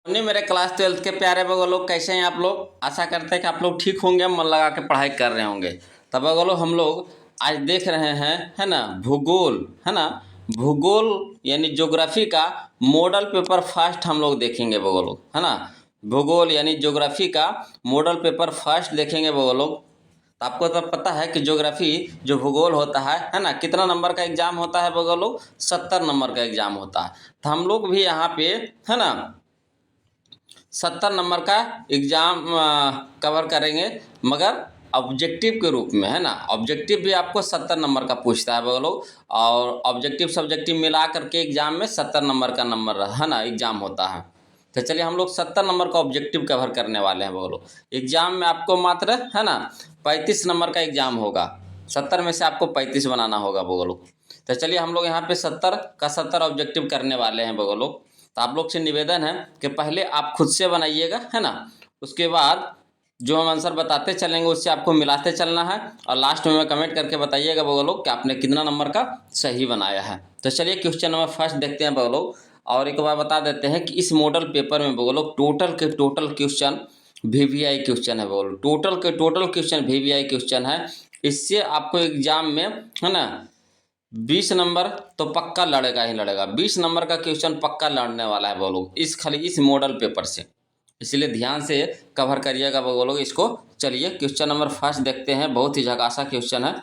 नहीं, मेरे class 12th के प्यारे बगो लोग, कैसे हैं आप लोग। आशा करते हैं कि आप लोग ठीक होंगे, मन लगा के पढ़ाई कर रहे होंगे। तब बगो लोग हम लोग आज देख रहे हैं, है ना, भूगोल, है ना, भूगोल यानी ज्योग्राफी का मॉडल पेपर फर्स्ट हम लोग देखेंगे बगो लोग, है ना। भूगोल यानी ज्योग्राफी का मॉडल पेपर फर्स्ट देखेंगे बगो लोग। तो आपको तो पता है कि ज्योग्राफी जो भूगोल होता है ना, कितना नंबर का एग्जाम होता है बगो लोग, 70 नंबर का एग्जाम होता है। तो हम लोग भी यहाँ पे, है ना, 70 नंबर का एग्जाम कवर करेंगे, मगर ऑब्जेक्टिव के रूप में, है ना। ऑब्जेक्टिव भी आपको 70 नंबर का पूछता है वो लोग, और ऑब्जेक्टिव सब्जेक्टिव मिला करके एग्जाम में 70 नंबर का नंबर, है ना, एग्जाम होता है। तो चलिए हम लोग 70 नंबर का ऑब्जेक्टिव कवर करने वाले हैं वो लोग। एग्जाम में आपको मात्र, है ना, 35 नंबर का एग्जाम होगा। 70 में से आपको 35 बनाना होगा वो लोग। तो चलिए हम लोग यहाँ पे 70 का 70 ऑब्जेक्टिव करने वाले हैं वो लोग। तो आप लोग से निवेदन है कि पहले आप खुद से बनाइएगा, है ना। उसके बाद जो हम आंसर बताते चलेंगे उससे आपको मिलाते चलना है, और लास्ट में कमेंट करके बताइएगा वो लोग कि आपने कितना नंबर का सही बनाया है। तो चलिए क्वेश्चन नंबर फर्स्ट देखते हैं वो लोग। और एक बार बता देते हैं कि इस मॉडल पेपर में वो लोग टोटल के टोटल क्वेश्चन वीवीआई क्वेश्चन है, वो लोग टोटल के टोटल क्वेश्चन वीवीआई क्वेश्चन है। इससे आपको एग्जाम में, है ना, 20 नंबर तो पक्का लड़ेगा ही लड़ेगा। 20 नंबर का क्वेश्चन पक्का लड़ने वाला है वो लोग, इस खाली इस मॉडल पेपर से। इसलिए ध्यान से कवर करिएगा वो लोग इसको। चलिए क्वेश्चन नंबर फर्स्ट देखते हैं, बहुत ही झकासा क्वेश्चन है।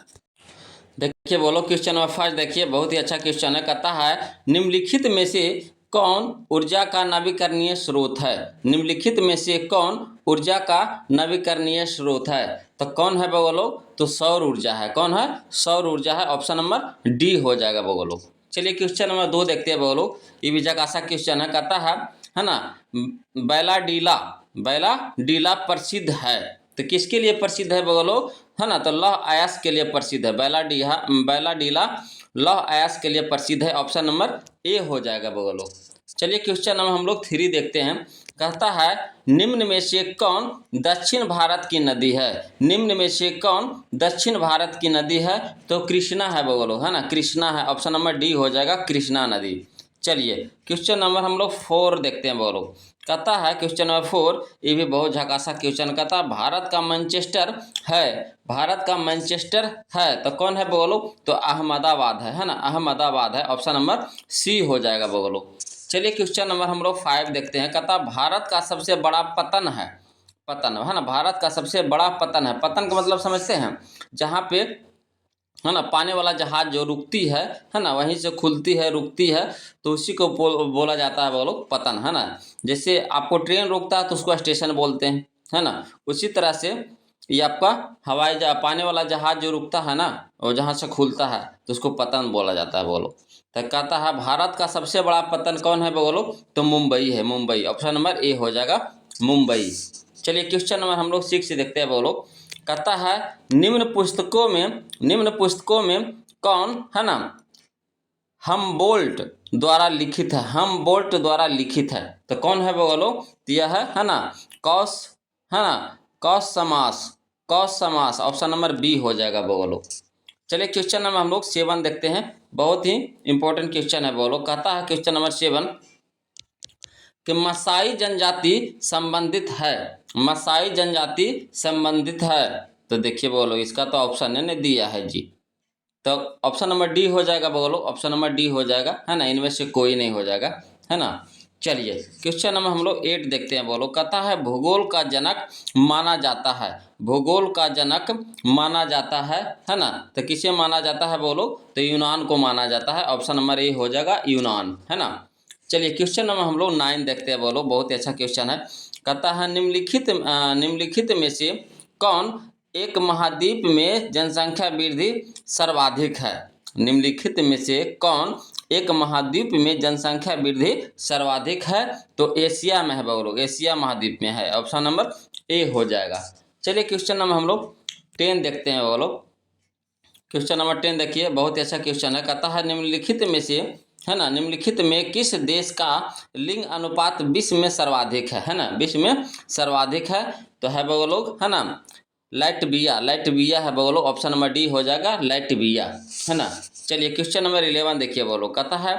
देखिए बोलो, क्वेश्चन नंबर फर्स्ट देखिए, बहुत ही अच्छा क्वेश्चन है। कहता है निम्नलिखित में से कौन ऊर्जा का नवीकरणीय स्रोत है। निम्नलिखित में से कौन ऊर्जा का नवीकरणीय स्रोत है। तो कौन है बोलो, तो सौर ऊर्जा है। कौन है, सौर ऊर्जा है। ऑप्शन नंबर डी हो जाएगा बोलो। चलिए क्वेश्चन नंबर 2 देखते हैं बोलो। ये भी जगासा क्वेश्चन है। कहता है ना, बैला डीला, बैला डीला प्रसिद्ध है। तो किसके लिए प्रसिद्ध है बोलो, है ना, तो लौह अयस्क के लिए प्रसिद्ध है। बैला डीला लौह अयस्क के लिए प्रसिद्ध है। ऑप्शन नंबर ए हो जाएगा बोलो। चलिए क्वेश्चन नंबर हम लोग 3 देखते हैं। कहता है निम्न में से कौन दक्षिण भारत की नदी है। निम्न में से कौन दक्षिण भारत की नदी है। तो कृष्णा है बोलो, है ना, कृष्णा है। ऑप्शन नंबर डी हो जाएगा, कृष्णा नदी। चलिए क्वेश्चन नंबर हम लोग 4 देखते हैं बोलो। कहता है क्वेश्चन नंबर 4, ये भी बहुत झकासा क्वेश्चन। कहता है भारत का मैनचेस्टर है। भारत का मैनचेस्टर है तो कौन है बोलो, तो अहमदाबाद है ना, अहमदाबाद है। ऑप्शन नंबर सी हो जाएगा बोलो। चलिए क्वेश्चन नंबर हम लोग 5 देखते हैं। कहता भारत का सबसे बड़ा पतन है। पतन, है ना, भारत का सबसे बड़ा पतन है। पतन का मतलब समझते हैं, जहाँ पे, है ना, पानी वाला जहाज जो रुकती है ना, वहीं से खुलती है रुकती है, तो उसी को बोला जाता है बोलो पतन, है ना। जैसे आपको ट्रेन रुकता है तो उसको स्टेशन बोलते हैं, है ना। उसी तरह से ये आपका हवाई जहाज, पानी वाला जहाज जो रुकता है ना, और जहाँ से खुलता है तो उसको पतन बोला जाता है बोलो। तो कहता है भारत का सबसे बड़ा पतन कौन है बोलो, तो मुंबई है, मुंबई। ऑप्शन नंबर ए हो जाएगा, मुंबई। चलिए क्वेश्चन नंबर हम लोग 6 देखते हैं बोलो। कहता है निम्न पुस्तकों में कौन, है ना, हमबोल्ट द्वारा लिखित है। हमबोल्ट द्वारा लिखित है तो कौन है बोलो, तो यह है ना, कौश, है ना, कौश समास, कौश समास। ऑप्शन नंबर बी हो जाएगा बोलो। चलिए क्वेश्चन नंबर हम लोग 7 देखते हैं, बहुत ही इंपॉर्टेंट क्वेश्चन है बोलो। कहता है क्वेश्चन नंबर 7 कि मसाई जनजाति संबंधित है। मसाई जनजाति संबंधित है। तो देखिए बोलो, इसका तो ऑप्शन ने दिया है जी, तो ऑप्शन नंबर डी हो जाएगा बोलो। ऑप्शन नंबर डी हो जाएगा, है ना, इनमें से कोई नहीं हो जाएगा, है ना। चलिए क्वेश्चन नंबर हम लोग 8 देखते हैं बोलो। कहता है भूगोल का जनक माना जाता है। भूगोल का जनक माना जाता है ना। तो किसे माना जाता है बोलो, तो यूनान को माना जाता है। ऑप्शन नंबर ए हो जाएगा, यूनान, है ना। चलिए क्वेश्चन नंबर हम लोग 9 देखते हैं बोलो, बहुत ही अच्छा क्वेश्चन है। कहता है निम्नलिखित में से कौन एक महाद्वीप में जनसंख्या वृद्धि सर्वाधिक है। निम्नलिखित में से कौन एक महाद्वीप में जनसंख्या वृद्धि सर्वाधिक है। तो एशिया में है बोलो, एशिया महाद्वीप में है। ऑप्शन नंबर ए हो जाएगा। चलिए क्वेश्चन नंबर हम लोग 10 देखते हैं बोलो। क्वेश्चन नंबर 10 देखिए, बहुत ही अच्छा क्वेश्चन है। कहता है निम्नलिखित में से, है ना, निम्नलिखित में किस देश का लिंग अनुपात विश्व में सर्वाधिक है ना, विश्व में सर्वाधिक है। तो है बोलो, है ना, लाइटविया, लाइटविया है बोलो। ऑप्शन नंबर डी हो जाएगा, लाइटविया, है ना। चलिए क्वेश्चन नंबर 11 देखिए बोलो। कहता है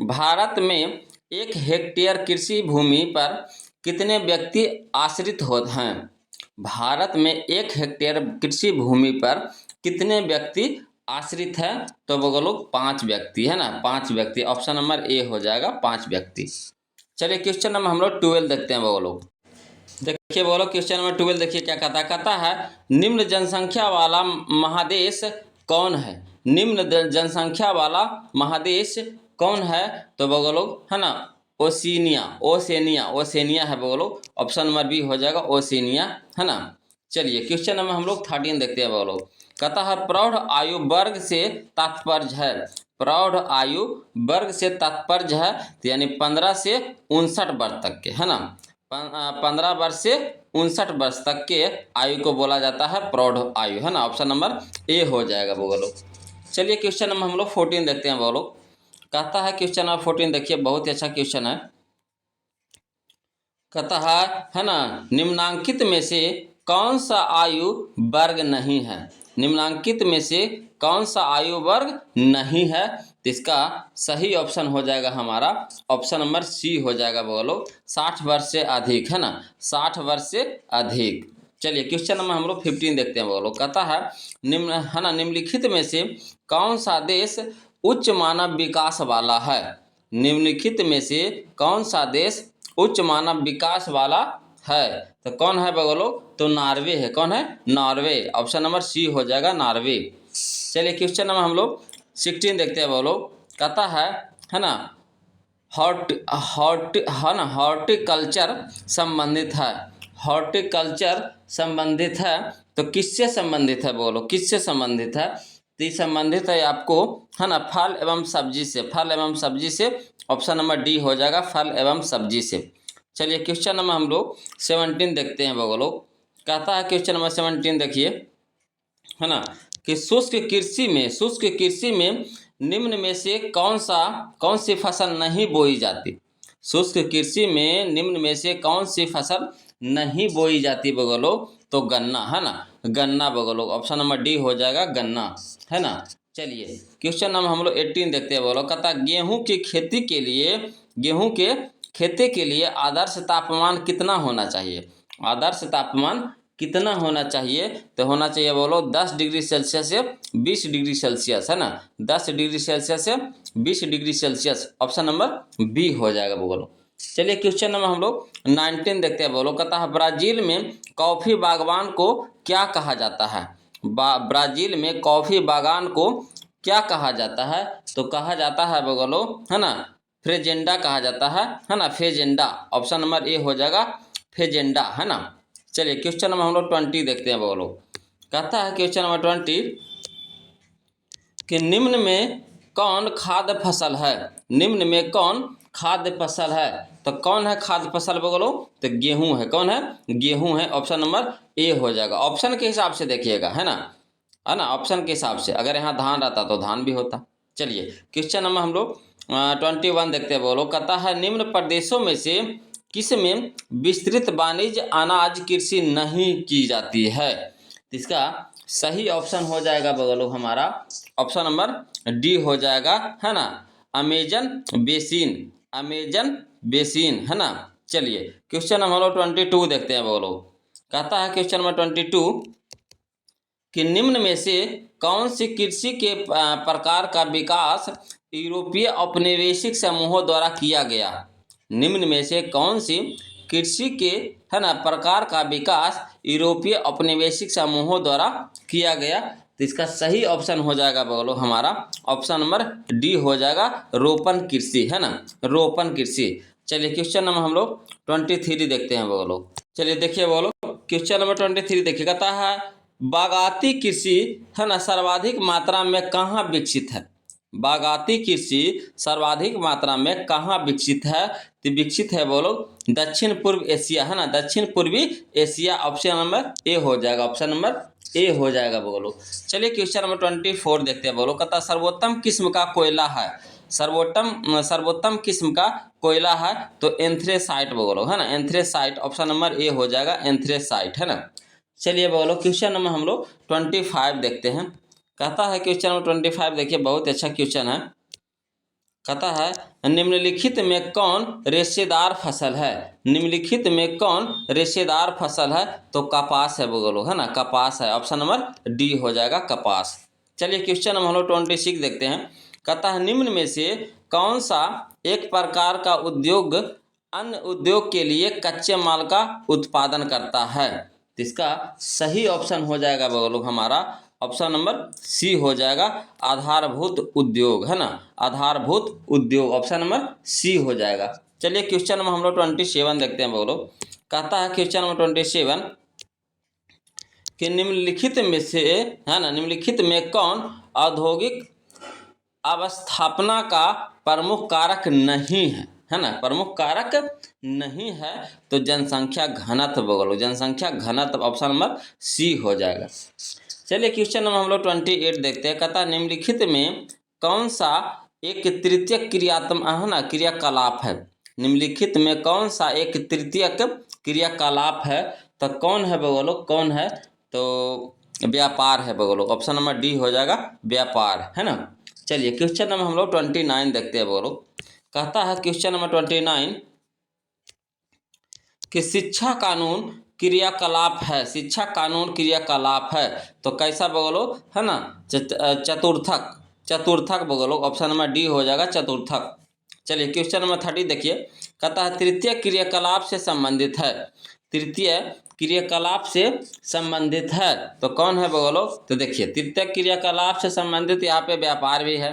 भारत में 1 हेक्टेयर कृषि भूमि पर कितने व्यक्ति आश्रित होते हैं? भारत में 1 हेक्टेयर कृषि भूमि पर कितने व्यक्ति आश्रित है? तो बोलो 5 व्यक्ति, है ना, 5 व्यक्ति। ऑप्शन नंबर ए हो जाएगा 5 व्यक्ति। चलिए क्वेश्चन नंबर हम लोग 12 देखते हैं बोलो। देखिए बोलो क्वेश्चन नंबर 12 देखिए क्या कहता है निम्न जनसंख्या वाला महादेश कौन है? निम्न जनसंख्या वाला महादेश कौन है? तो बोलो, है ना, ओसेनिया है बोलो। ऑप्शन नंबर बी हो जाएगा ओसेनिया, है ना। चलिए क्वेश्चन नंबर हम लोग 13 देखते हैं बोलो। कहता है प्रौढ़ आयु वर्ग से तात्पर्य है। प्रौढ़ आयु वर्ग से तात्पर्य है तो यानी 15 से 59 वर्ष तक के, है ना। 15 वर्ष से 59 वर्ष तक के आयु को बोला जाता है प्रौढ़ आयु, है ना। ऑप्शन नंबर ए हो जाएगा बोलो। चलिए क्वेश्चन नंबर हम लोग 14 देखते हैं बोलो। कहता है क्वेश्चन नंबर 14 देखिए, बहुत ही अच्छा क्वेश्चन है। कहता है ना, निम्नांकित में से कौन सा आयु वर्ग नहीं है? निम्नांकित में से कौन सा आयु वर्ग नहीं है? तो इसका सही ऑप्शन हो जाएगा हमारा ऑप्शन नंबर सी हो जाएगा बोलो, 60 वर्ष से अधिक, है ना, 60 वर्ष से अधिक। चलिए क्वेश्चन नंबर हम लोग 15 देखते हैं बोलो। कहता है निम्नलिखित में से कौन सा देश उच्च मानव विकास वाला है? निम्नलिखित में से कौन सा देश उच्च मानव विकास वाला है? तो कौन है बोलो? तो नॉर्वे है। कौन है? नॉर्वे। ऑप्शन नंबर सी हो जाएगा नॉर्वे। चलिए क्वेश्चन नंबर हम लोग 16 देखते हैं बोलो। कहता है ना हॉर्टिकल्चर संबंधित है। हॉर्टिकल्चर संबंधित है तो किससे संबंधित है बोलो? किससे संबंधित है? तो संबंधित है आपको, है ना, फल एवं सब्जी से। फल एवं सब्जी से। ऑप्शन नंबर डी हो जाएगा फल एवं सब्जी से। चलिए क्वेश्चन नंबर हम लोग 17 देखते हैं बोलो। कहता है क्वेश्चन नंबर 17 देखिए, है ना, कि शुष्क कृषि में निम्न में से कौन सी फसल नहीं बोई जाती? शुष्क कृषि में निम्न में से कौन सी फसल नहीं बोई जाती बोलो? तो गन्ना, है ना, गन्ना बोलो। ऑप्शन नंबर डी हो जाएगा गन्ना, है ना। चलिए क्वेश्चन नंबर हम लोग 18 देखते हैं बोलो। कहता गेहूं के खेती के लिए आदर्श तापमान कितना होना चाहिए? आदर्श तापमान कितना होना चाहिए? तो होना चाहिए बोलो 10 डिग्री सेल्सियस से 20 डिग्री सेल्सियस, है ना, 10 डिग्री सेल्सियस से 20 degree Celsius. Option number B हो जाएगा बोलो। चलिए क्वेश्चन नंबर हम लोग 19 देखते हैं बोलो। कहता है ब्राजील में कॉफी बागवान को क्या कहा जाता है? ब्राजील में कॉफी बागान को क्या कहा जाता है? तो कहा जाता है बोलो, है ना, फेजेंडा कहा जाता है ना, फेजेंडा। ऑप्शन नंबर ए हो जाएगा फेजेंडा, है ना। चलिए क्वेश्चन नंबर हम लोग 20 देखते हैं बोलो। कहता है क्वेश्चन नंबर 20 कि निम्न में कौन खाद्य फसल है? निम्न में कौन खाद्य फसल है? तो कौन है खाद्य फसल बोलो? तो गेहूं है। कौन है? गेहूं है। ऑप्शन नंबर ए हो जाएगा। ऑप्शन के हिसाब से देखिएगा, है ना, ऑप्शन के हिसाब से। अगर यहाँ धान रहता तो धान भी होता। चलिए क्वेश्चन नंबर हम लोग 21 देखते हैं बोलो। कहता है निम्न प्रदेशों में से किस में विस्तृत वाणिज्य अनाज कृषि नहीं की जाती है? इसका सही ऑप्शन हो जाएगा बोलो हमारा ऑप्शन नंबर डी हो जाएगा, है ना, अमेजन बेसिन, है ना। चलिए क्वेश्चन नंबर 22 देखते हैं बोलो। कहता है क्वेश्चन नंबर 22 कि निम्न में से कौन सी कृषि के प्रकार का विकास यूरोपीय औपनिवेशिक समूहों द्वारा किया गया? निम्न में से कौन सी कृषि के, है ना, प्रकार का विकास यूरोपीय औपनिवेशिक समूहों द्वारा किया गया? तो इसका सही ऑप्शन हो जाएगा बोलो हमारा ऑप्शन नंबर डी हो जाएगा रोपण कृषि, है ना, रोपण कृषि। चलिए क्वेश्चन नंबर हम लोग 23 देखते हैं बोलो। चलिए देखिए बोलो क्वेश्चन नंबर 23 देखिए। कहता है बागाती कृषि, है ना, सर्वाधिक मात्रा में कहाँ विकसित है? बागाती कृषि सर्वाधिक मात्रा में कहाँ विकसित है? तो विकसित है बोलो दक्षिण पूर्व एशिया, है ना, दक्षिण पूर्वी एशिया। ऑप्शन नंबर ए हो जाएगा। ऑप्शन नंबर ए हो जाएगा बोलो। चलिए क्वेश्चन नंबर 24 देखते हैं बोलो। कहता सर्वोत्तम किस्म का कोयला है? सर्वोत्तम किस्म का कोयला है तो एंथ्रेसाइट बोलो, है ना, एंथ्रेसाइट। ऑप्शन नंबर ए हो जाएगा एंथ्रेसाइट, है ना। चलिए बोलो क्वेश्चन नंबर हम लोग 25 देखते हैं। कहता है क्वेश्चन नंबर 25 देखिए, बहुत अच्छा क्वेश्चन है। कहता है निम्नलिखित में कौन रेशेदार फसल है। निम्नलिखित में कौन रेशेदार फसल है, तो कपास है बोलो, है ना, कपास है। ऑप्शन नंबर डी हो जाएगा कपास। चलिए क्वेश्चन नंबर हम लोग 26 देखते हैं। कहता है निम्न में से कौन सा एक प्रकार का उद्योग अन्य उद्योग के लिए कच्चे माल का उत्पादन करता है। तो इसका सही ऑप्शन हो जाएगा बोलो हमारा ऑप्शन नंबर सी हो जाएगा आधारभूत उद्योग, है ना, आधारभूत उद्योग ऑप्शन नंबर सी हो जाएगा। चलिए क्वेश्चन नंबर हम लोग 27 देखते हैं बोलो। कहता है क्वेश्चन नंबर 27 कि निम्नलिखित में से, है ना, निम्नलिखित में कौन औद्योगिक अवस्थापना का प्रमुख कारक नहीं है ना, प्रमुख कारक नहीं है, तो जनसंख्या घनत्व बोलो, जनसंख्या घनत्व ऑप्शन नंबर सी हो जाएगा। चलिए क्वेश्चन नंबर हम लोग 28 देखते हैं। कहता है निम्नलिखित में कौन सा एक तृतीय क्रियात्मक, है ना, क्रियाकलाप है। निम्नलिखित में कौन सा एक तृतीयक क्रियाकलाप है, तो कौन है बोलो, कौन है, तो व्यापार है बोलो, ऑप्शन नंबर डी हो जाएगा व्यापार, है ना। चलिए क्वेश्चन नंबर हम लोग 29 देखते हैं बोलो। कहता है क्वेश्चन नंबर 29 कि शिक्षा कानून क्रियाकलाप है, शिक्षा कानून क्रियाकलाप है, तो कैसा बोलो, है ना, चतुर्थक, चतुर्थक बोलो, ऑप्शन नंबर डी हो जाएगा चतुर्थक। चलिए क्वेश्चन नंबर 30 देखिए। कहता है तृतीय क्रियाकलाप से संबंधित है, तृतीय क्रियाकलाप से संबंधित है, तो कौन है बोलो, तो देखिए तृतीय क्रियाकलाप से संबंधित यहाँ पे व्यापार भी है,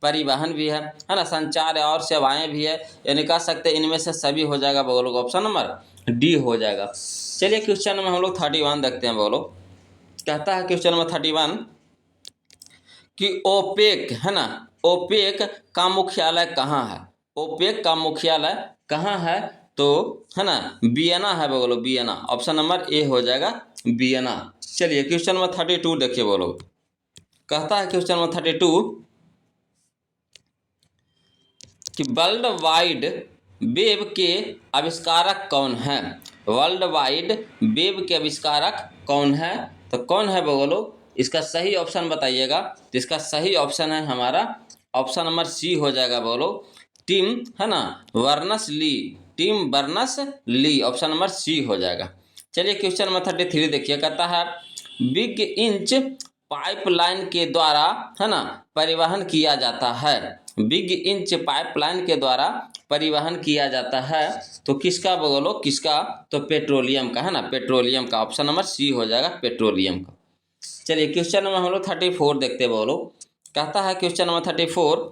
परिवहन भी है ना, संचार और सेवाएं भी है, यानी कह सकते हैं इनमें से सभी हो जाएगा बोलो, ऑप्शन नंबर डी हो जाएगा। चलिए क्वेश्चन नंबर हम लोग 31 देखते हैं बोलो। कहता है क्वेश्चन नंबर 31 कि ओपेक, है ना, ओपेक का मुख्यालय कहाँ है। ओपेक का मुख्यालय कहाँ है, तो है ना वियना है बोलो, वियना, ऑप्शन नंबर ए हो जाएगा वियना। चलिए क्वेश्चन नंबर 32 देखिए बोलो। कहता है क्वेश्चन नंबर 32 कि वर्ल्ड वाइड वेब के आविष्कारक कौन है। वर्ल्ड वाइड वेब के आविष्कारक कौन है, तो कौन है बोलो, इसका सही ऑप्शन बताइएगा। तो इसका सही ऑप्शन है हमारा ऑप्शन नंबर सी हो जाएगा बोलो, टिम, है ना, बर्नस ली, टिम बर्नस ली, ऑप्शन नंबर सी हो जाएगा। चलिए क्वेश्चन नंबर 33 देखिए। कहता है बिग इंच पाइपलाइन के द्वारा, है ना, परिवहन किया जाता है। बिग इंच पाइपलाइन के द्वारा परिवहन किया जाता है, तो किसका बोलो, किसका, तो पेट्रोलियम का, है ना, पेट्रोलियम का, ऑप्शन नंबर सी हो जाएगा पेट्रोलियम का। चलिए क्वेश्चन नंबर हम लोग 34 देखते बोलो। कहता है क्वेश्चन नंबर 34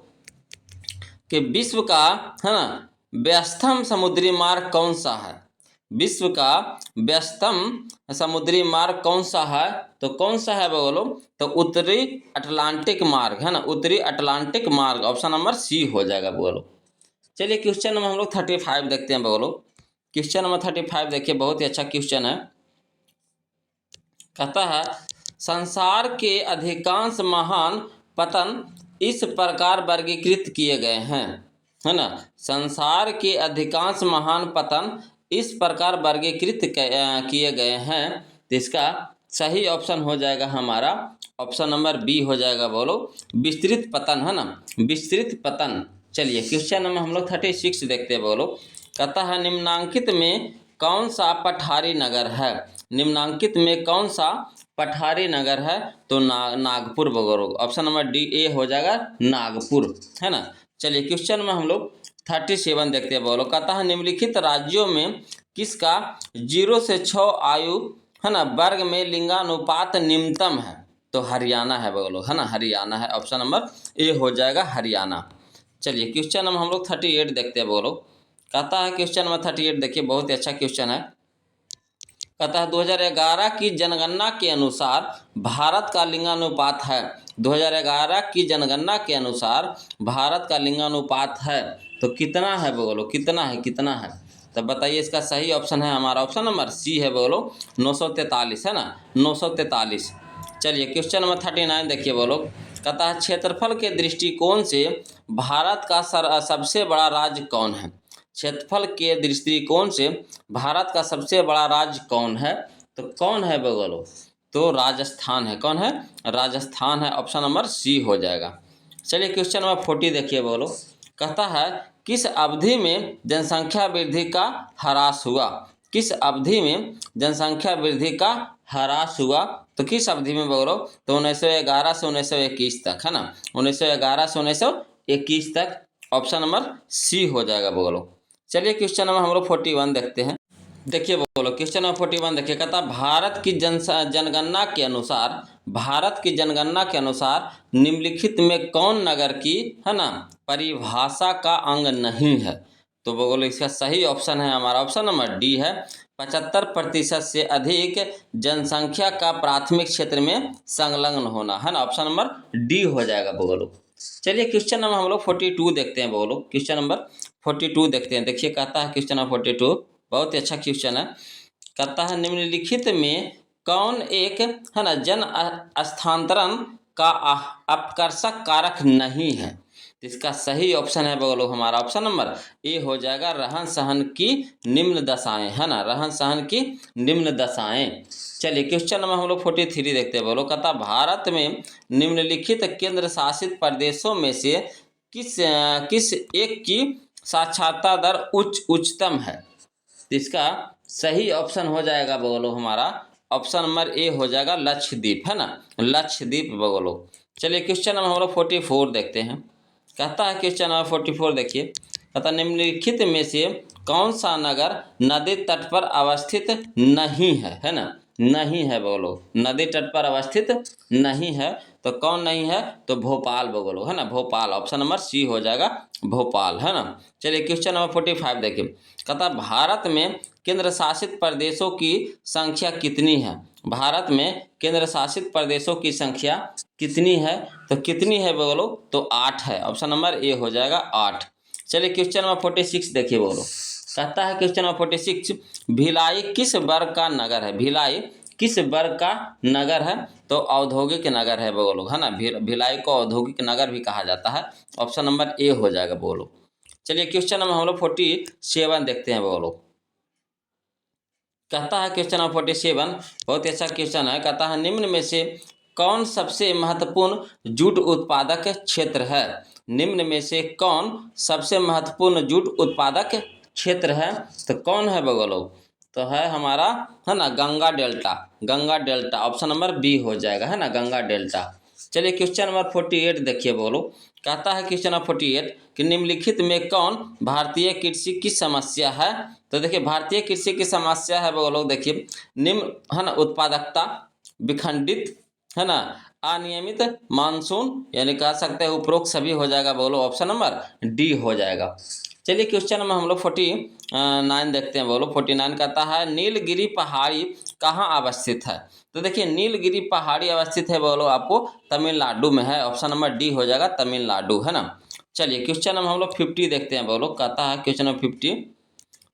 कि विश्व का, है ना, व्यस्तम समुद्री मार्ग कौन सा है। विश्व का व्यस्तम समुद्री मार्ग कौन सा है, तो कौन सा है बोलो, तो उत्तरी अटलांटिक मार्ग, है ना, उत्तरी अटलांटिक मार्ग, ऑप्शन नंबर सी हो जाएगा बोलो। चलिए क्वेश्चन नंबर हम लोग 35 देखते हैं बोलो। क्वेश्चन नंबर 35 देखिए, बहुत ही अच्छा क्वेश्चन है। कहता है संसार के अधिकांश महान पतन इस प्रकार वर्गीकृत किए गए हैं, है ना, संसार के अधिकांश महान पतन इस प्रकार वर्गीकृत किए गए हैं, तो इसका सही ऑप्शन हो जाएगा हमारा ऑप्शन नंबर बी हो जाएगा बोलो, विस्तृत पतन, है ना, विस्तृत पतन। चलिए क्वेश्चन नंबर हम लोग 36 देखते हैं बोलो। कहता है निम्नांकित में कौन सा पठारी नगर है। निम्नांकित में कौन सा पठारी नगर है, तो नागपुर बोलो, ऑप्शन नंबर डी ए हो जाएगा नागपुर, है ना। चलिए क्वेश्चन में हम लोग 37 देखते हैं बोलो। कहता है निम्नलिखित राज्यों में किसका 0 से 6 आयु, है ना, वर्ग में लिंगानुपात निम्नतम है, तो हरियाणा है बोलो, है ना, हरियाणा है, ऑप्शन नंबर ए हो जाएगा हरियाणा। चलिए क्वेश्चन नंबर हम लोग 38 देखते हैं बोलो। कहता है क्वेश्चन नंबर 38 देखिए, बहुत ही अच्छा क्वेश्चन है। कहता है 2011 की जनगणना के अनुसार भारत का लिंगानुपात है। 2011 की जनगणना के अनुसार भारत का लिंगानुपात है, तो कितना है बोलो, कितना है, कितना है, तब बताइए। इसका सही ऑप्शन है हमारा ऑप्शन नंबर सी है बोलो 943, है ना, 943। चलिए क्वेश्चन नंबर 39 देखिए बोलो। कहता है क्षेत्रफल के दृष्टिकोण से भारत का सबसे बड़ा राज्य कौन है। क्षेत्रफल के दृष्टिकोण से भारत का सबसे बड़ा राज्य कौन है, तो कौन है बोलो, तो राजस्थान है, कौन है, राजस्थान है, ऑप्शन नंबर सी हो जाएगा। चलिए क्वेश्चन नंबर 40 देखिए बोलो। कहता है किस अवधि में जनसंख्या वृद्धि का ह्रास हुआ, किस अवधि में जनसंख्या वृद्धि का ह्रास हुआ, तो किस अवधि में बोलो, तो 1911 से 1921 तक, है ना, 1911 से 1921 तक। ऑप्शन नंबर सी हो जाएगा बोलो। चलिए क्वेश्चन नंबर हम लोग 41 देखते हैं। देखिए बोलो क्वेश्चन नंबर 41 देखिए, कहता भारत की जनगणना के अनुसार, भारत की जनगणना के अनुसार निम्नलिखित में कौन नगर की, है ना, परिभाषा का अंग नहीं है, तो बोलो इसका सही ऑप्शन है हमारा ऑप्शन नंबर डी है, 75% से अधिक जनसंख्या का प्राथमिक क्षेत्र में संलग्न होना, है ना, ऑप्शन नंबर डी हो जाएगा बोलो। चलिए क्वेश्चन नंबर हम लोग 42 देखते हैं बोलो, क्वेश्चन नंबर 42 देखते हैं। देखिए कहता है क्वेश्चन नंबर 42 बहुत ही अच्छा क्वेश्चन है। कहता है निम्नलिखित में कौन एक, है ना, जन स्थानांतरण का अपकर्षक कारक नहीं है, इसका सही ऑप्शन है बोलो हमारा ऑप्शन नंबर ए हो जाएगा, रहन सहन की निम्न दशाएं, है ना, रहन सहन की निम्न दशाएं। चलिए क्वेश्चन नंबर हम लोग 43 देखते हैं बोलो। कहता भारत में निम्नलिखित केंद्र शासित प्रदेशों में से किस एक की साक्षरता दर उच्चतम है, इसका सही ऑप्शन हो जाएगा बोलो हमारा ऑप्शन नंबर ए हो जाएगा लक्षद्वीप, है ना, लक्षद्वीप बोलो। चलिए क्वेश्चन नंबर हम लोग 44 देखते हैं। कहता है क्वेश्चन नंबर 44 देखिए, कहता निम्नलिखित में से कौन सा नगर नदी तट पर अवस्थित नहीं है ना, नहीं है बोलो, नदी तट पर अवस्थित नहीं है, तो कौन नहीं है, तो भोपाल बोलो, है ना, भोपाल, ऑप्शन नंबर सी हो जाएगा भोपाल, है ना। चलिए क्वेश्चन नंबर 45 देखिए, कहता भारत में केंद्र शासित प्रदेशों की संख्या कितनी है, भारत में केंद्र शासित प्रदेशों की संख्या कितनी है, तो कितनी है बोलो, तो 8 है, ऑप्शन नंबर ए हो जाएगा 8। चलिए क्वेश्चन नंबर 46 देखिए बोलो। कहता है क्वेश्चन नंबर 46 भिलाई किस वर्ग का नगर है, भिलाई किस वर्ग का नगर है, तो औद्योगिक नगर है बोलो, है ना, भिलाई को औद्योगिक नगर भी कहा जाता है, ऑप्शन नंबर ए हो जाएगा बोलो। चलिए क्वेश्चन नंबर हम लोग 47 देखते हैं बोलो। कहता है क्वेश्चन नंबर 47 बहुत ही अच्छा क्वेश्चन है। कहता है निम्न में से कौन सबसे महत्वपूर्ण जूट उत्पादक क्षेत्र है, निम्न में से कौन सबसे महत्वपूर्ण जूट उत्पादक क्षेत्र है, तो कौन है बोलो, तो है हमारा, है ना, Ganga delta, Ganga delta, option number B हो जाएगा, है ना, गंगा डेल्टा। चलिए क्वेश्चन नंबर 48 देखिए बोलो। कहता है क्वेश्चन नंबर 48 कि निम्नलिखित में कौन भारतीय कृषि की समस्या है, तो देखिए भारतीय कृषि की समस्या है बोलो, देखिए निम्न, है ना, उत्पादकता, विखंडित, है ना, अनियमित मानसून, यानी कह सकते हैं उपरोक्त सभी हो जाएगा बोलो, ऑप्शन नंबर डी हो जाएगा। चलिए क्वेश्चन नंबर हम लोग 49 देखते हैं बोलो। 49 कहता है नीलगिरी पहाड़ी कहाँ अवस्थित है, तो देखिए नीलगिरी पहाड़ी अवस्थित है बोलो आपको तमिलनाडु में है, ऑप्शन नंबर डी हो जाएगा तमिलनाडु, है ना। चलिए क्वेश्चन नंबर हम लोग 50 देखते हैं बोलो। कहता है क्वेश्चन नंबर 50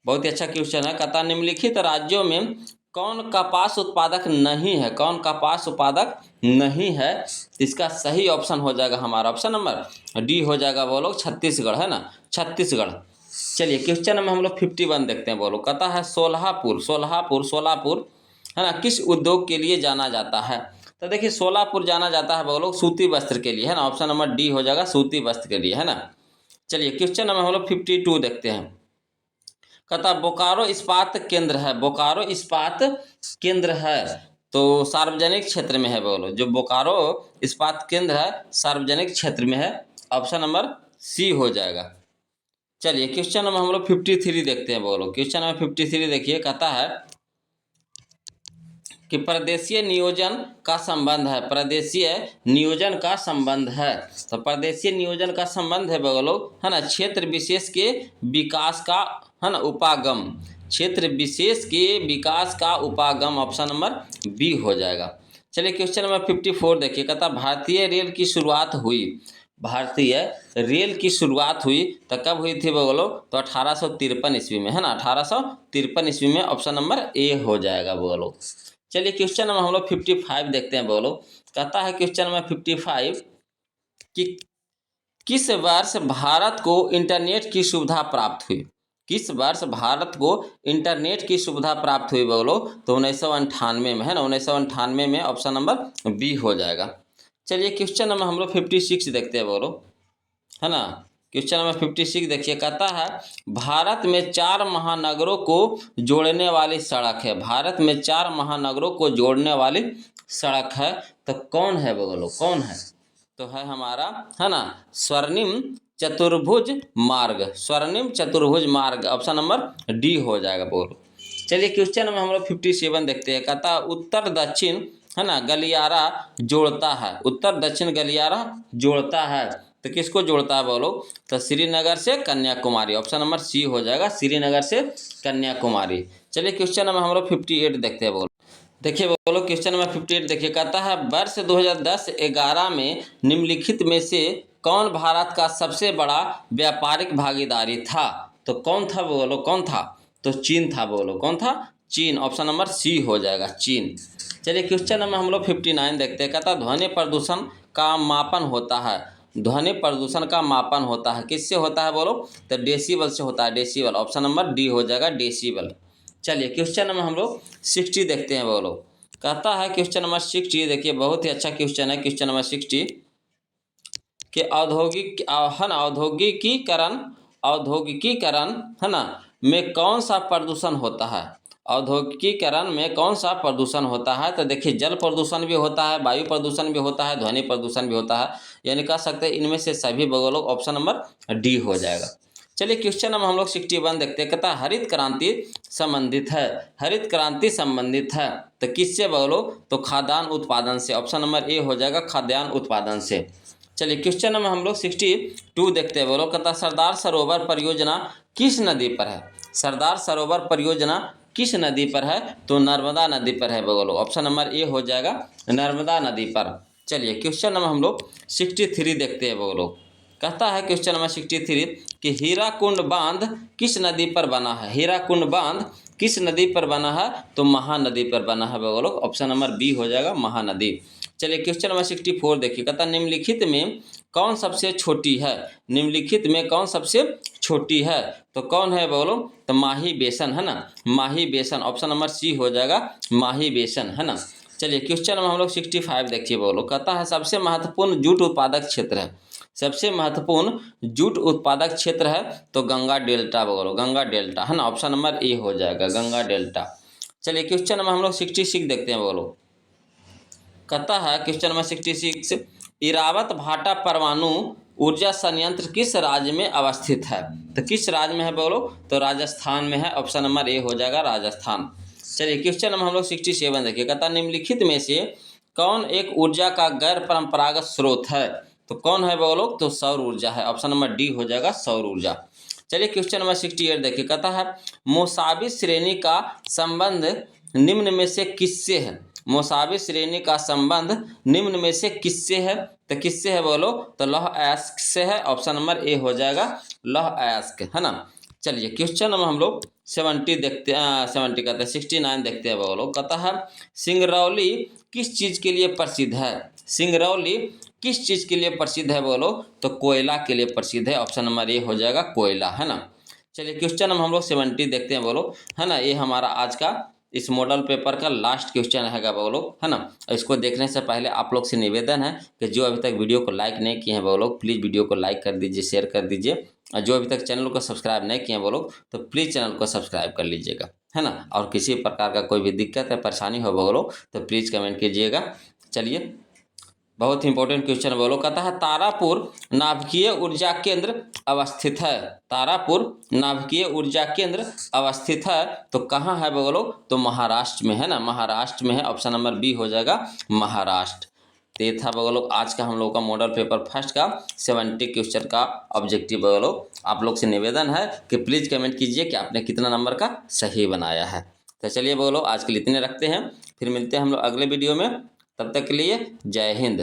बहुत ही अच्छा क्वेश्चन है। कहता निम्नलिखित राज्यों में कौन कपास उत्पादक नहीं है, कौन कपास उत्पादक नहीं है, इसका सही ऑप्शन हो जाएगा हमारा ऑप्शन नंबर डी हो जाएगा बोलो छत्तीसगढ़, है ना, छत्तीसगढ़। चलिए क्वेश्चन नंबर हम लोग 51 देखते हैं बोलो। कहता है सोलापुर, है ना, किस उद्योग के लिए जाना जाता है, तो देखिए सोलापुर जाना जाता है बोलो सूती वस्त्र के लिए, है ना, ऑप्शन नंबर डी हो जाएगा सूती वस्त्र के लिए, है ना। चलिए क्वेश्चन नंबर हम लोग 52 देखते हैं। कहता बोकारो इस्पात केंद्र है, बोकारो इस्पात केंद्र है, तो सार्वजनिक क्षेत्र में है बोलो, जो बोकारो इस्पात केंद्र है सार्वजनिक क्षेत्र में है, ऑप्शन नंबर सी हो जाएगा। चलिए क्वेश्चन नंबर हम लोग 53 देखते हैं बोलो। क्वेश्चन नंबर 53 देखिए, कहता है कि प्रदेशीय नियोजन का संबंध है, प्रदेशीय नियोजन का संबंध है, तो प्रदेशीय नियोजन का संबंध है बोलो, है ना, क्षेत्र विशेष के विकास का, है ना, उपागम, क्षेत्र विशेष के विकास का उपागम, ऑप्शन नंबर बी हो जाएगा। चलिए क्वेश्चन नंबर 54 देखिए। कहता भारतीय रेल की शुरुआत हुई, भारतीय रेल की शुरुआत हुई तो कब हुई थी बोलो, तो 1853 ईस्वी में, है ना, 1853 ईस्वी में, ऑप्शन नंबर ए हो जाएगा बोलो। चलिए क्वेश्चन नंबर हम लोग 55 देखते हैं बोलो। कहता है क्वेश्चन नंबर 55 कि किस वर्ष भारत को इंटरनेट की सुविधा प्राप्त हुई, किस वर्ष भारत को इंटरनेट की सुविधा प्राप्त हुई बोलो, तो 1998 में, है ना, 1998 में, ऑप्शन नंबर बी हो जाएगा। चलिए क्वेश्चन नंबर हम लोग 56 देखते हैं बोलो, है ना। क्वेश्चन नंबर 56 देखिए, कहता है भारत में 4 महानगरों को जोड़ने वाली सड़क है। भारत में 4 महानगरों को जोड़ने वाली सड़क है, तो कौन है बोलो, कौन है? तो है हमारा, है ना, स्वर्णिम चतुर्भुज मार्ग। स्वर्णिम चतुर्भुज मार्ग ऑप्शन नंबर डी हो जाएगा बोलो। चलिए क्वेश्चन में हम लोग 57 देखते हैं। कहता उत्तर दक्षिण, है ना, गलियारा जोड़ता है। उत्तर दक्षिण गलियारा जोड़ता है, तो किसको जोड़ता है बोलो? तो श्रीनगर से कन्याकुमारी, ऑप्शन नंबर सी हो जाएगा, श्रीनगर से कन्याकुमारी। चलिए क्वेश्चन नंबर हम लोग 58 देखते हैं बोलो। देखिए बोलो क्वेश्चन नंबर 58 देखिए, कहता है वर्ष 2010-11 में निम्नलिखित में से कौन भारत का सबसे बड़ा व्यापारिक भागीदारी था? तो कौन था बोलो, कौन था? तो चीन था बोलो। कौन था? चीन, ऑप्शन नंबर सी हो जाएगा, चीन। चलिए क्वेश्चन नंबर हम लोग 59 देखते हैं। कहता ध्वनि प्रदूषण का मापन होता है। ध्वनि प्रदूषण का मापन होता है, किससे होता है बोलो? तो डेसिबल से होता है, डेसिबल, ऑप्शन नंबर डी हो जाएगा, डेसिबल। चलिए क्वेश्चन नंबर हम लोग 60 देखते हैं बोलो। कहता है क्वेश्चन नंबर 60 देखिए, बहुत ही अच्छा क्वेश्चन है क्वेश्चन नंबर 60 कि औद्योगिकीकरण है ना में कौन सा प्रदूषण होता है? औद्योगिकीकरण में कौन सा प्रदूषण होता है? तो देखिए जल प्रदूषण भी होता है, वायु प्रदूषण भी होता है, ध्वनि प्रदूषण भी होता है, यानी कह सकते हैं इनमें से सभी बोलो, ऑप्शन नंबर डी हो जाएगा। चलिए क्वेश्चन नंबर हम लोग 61 देखते हैं। कहता है हरित क्रांति संबंधित है। हरित क्रांति संबंधित है तो किससे बोलो? तो खाद्यान्न उत्पादन से, ऑप्शन नंबर ए हो जाएगा, खाद्यान्न उत्पादन से। चलिए क्वेश्चन नंबर हम लोग 62 देखते हैं बोलो। कहता सरदार सरोवर परियोजना किस नदी पर है? सरदार सरोवर परियोजना किस नदी पर है? तो नर्मदा नदी पर है बोलो, ऑप्शन नंबर ए हो जाएगा, नर्मदा नदी पर। चलिए क्वेश्चन नंबर हम लोग 63 देखते हैं बोलो। कहता है क्वेश्चन नंबर 63 कि हीराकुंड बांध किस नदी पर बना है? हीराकुंड बांध किस नदी पर बना है? तो महानदी पर बना है बोलो, ऑप्शन नंबर बी हो जाएगा, महानदी। चलिए क्वेश्चन नंबर 64 देखिए। कहता निम्नलिखित में कौन सबसे छोटी है? निम्नलिखित में कौन सबसे छोटी है? तो कौन है बोलो? तो माही बेसन, है ना, माही बेसन, ऑप्शन नंबर सी हो जाएगा, माही बेसन, है ना। चलिए क्वेश्चन नंबर हम लोग 65 देखिए बोलो। कहता है सबसे महत्वपूर्ण जूट उत्पादक क्षेत्र है। सबसे महत्वपूर्ण जूट उत्पादक क्षेत्र है तो गंगा डेल्टा बोलो, गंगा डेल्टा, है ना, ऑप्शन नंबर ए हो जाएगा, गंगा डेल्टा। चलिए क्वेश्चन नंबर हम लोग 66 देखते हैं बोलो। कहता है क्वेश्चन नंबर 66 इरावत भाटा परमाणु ऊर्जा संयंत्र किस राज्य में अवस्थित है? तो किस राज्य में है बोलो? तो राजस्थान में है, ऑप्शन नंबर ए हो जाएगा, राजस्थान। चलिए क्वेश्चन नंबर हम लोग 67 देखिए। कहता निम्नलिखित में से कौन एक ऊर्जा का गैर परंपरागत स्रोत है? तो कौन है बोलो? तो सौर ऊर्जा है, ऑप्शन नंबर डी हो जाएगा, सौर ऊर्जा। चलिए क्वेश्चन नंबर 68 देखिए। कहता है मुसावी श्रेणी का संबंध निम्न में से किससे है? मुसावी श्रेणी का संबंध निम्न में से किससे है? तो किससे है बोलो? तो लौह अयस्क से है, ऑप्शन नंबर ए हो जाएगा, लौह अयस्क, है ना। चलिए क्वेश्चन नंबर हम लोग 70 देखते हैं, 70 कहते हैं 69 देखते हैं बोलो। कहता है सिंगरौली किस चीज़ के लिए प्रसिद्ध है? सिंगरौली किस चीज़ के लिए प्रसिद्ध है बोलो? तो कोयला के लिए प्रसिद्ध है, ऑप्शन नंबर ए हो जाएगा, कोयला, है ना। चलिए क्वेश्चन हम लोग 70 देखते हैं बोलो, है ना। ये हमारा आज का इस मॉडल पेपर का लास्ट क्वेश्चन हैगा बोलो, है ना। इसको देखने से पहले आप लोग से निवेदन है कि जो अभी तक वीडियो को लाइक नहीं किए हैं वो लोग प्लीज़ वीडियो को लाइक कर दीजिए, शेयर कर दीजिए, और जो अभी तक चैनल को सब्सक्राइब नहीं किए हैं वो लोग तो प्लीज़ चैनल को सब्सक्राइब कर लीजिएगा, है ना। और किसी प्रकार का कोई भी दिक्कत है, परेशानी हो वो लोग तो प्लीज़ कमेंट कीजिएगा। चलिए बहुत इंपॉर्टेंट क्वेश्चन बोलो। कहता है तारापुर नाभिकीय ऊर्जा केंद्र अवस्थित है। तारापुर नाभिकीय ऊर्जा केंद्र अवस्थित है तो कहाँ है बोलो? तो महाराष्ट्र में, है ना, महाराष्ट्र में है, ऑप्शन नंबर बी हो जाएगा, महाराष्ट्र। तो ये था बोलो आज का हम लोग का मॉडल पेपर फर्स्ट का 70 क्वेश्चन का ऑब्जेक्टिव बोलो। आप लोग से निवेदन है कि प्लीज़ कमेंट कीजिए कि आपने कितना नंबर का सही बनाया है। तो चलिए बोलो आज के लिए इतने रखते हैं, फिर मिलते हैं हम लोग अगले वीडियो में। तब तक के लिए जय हिंद।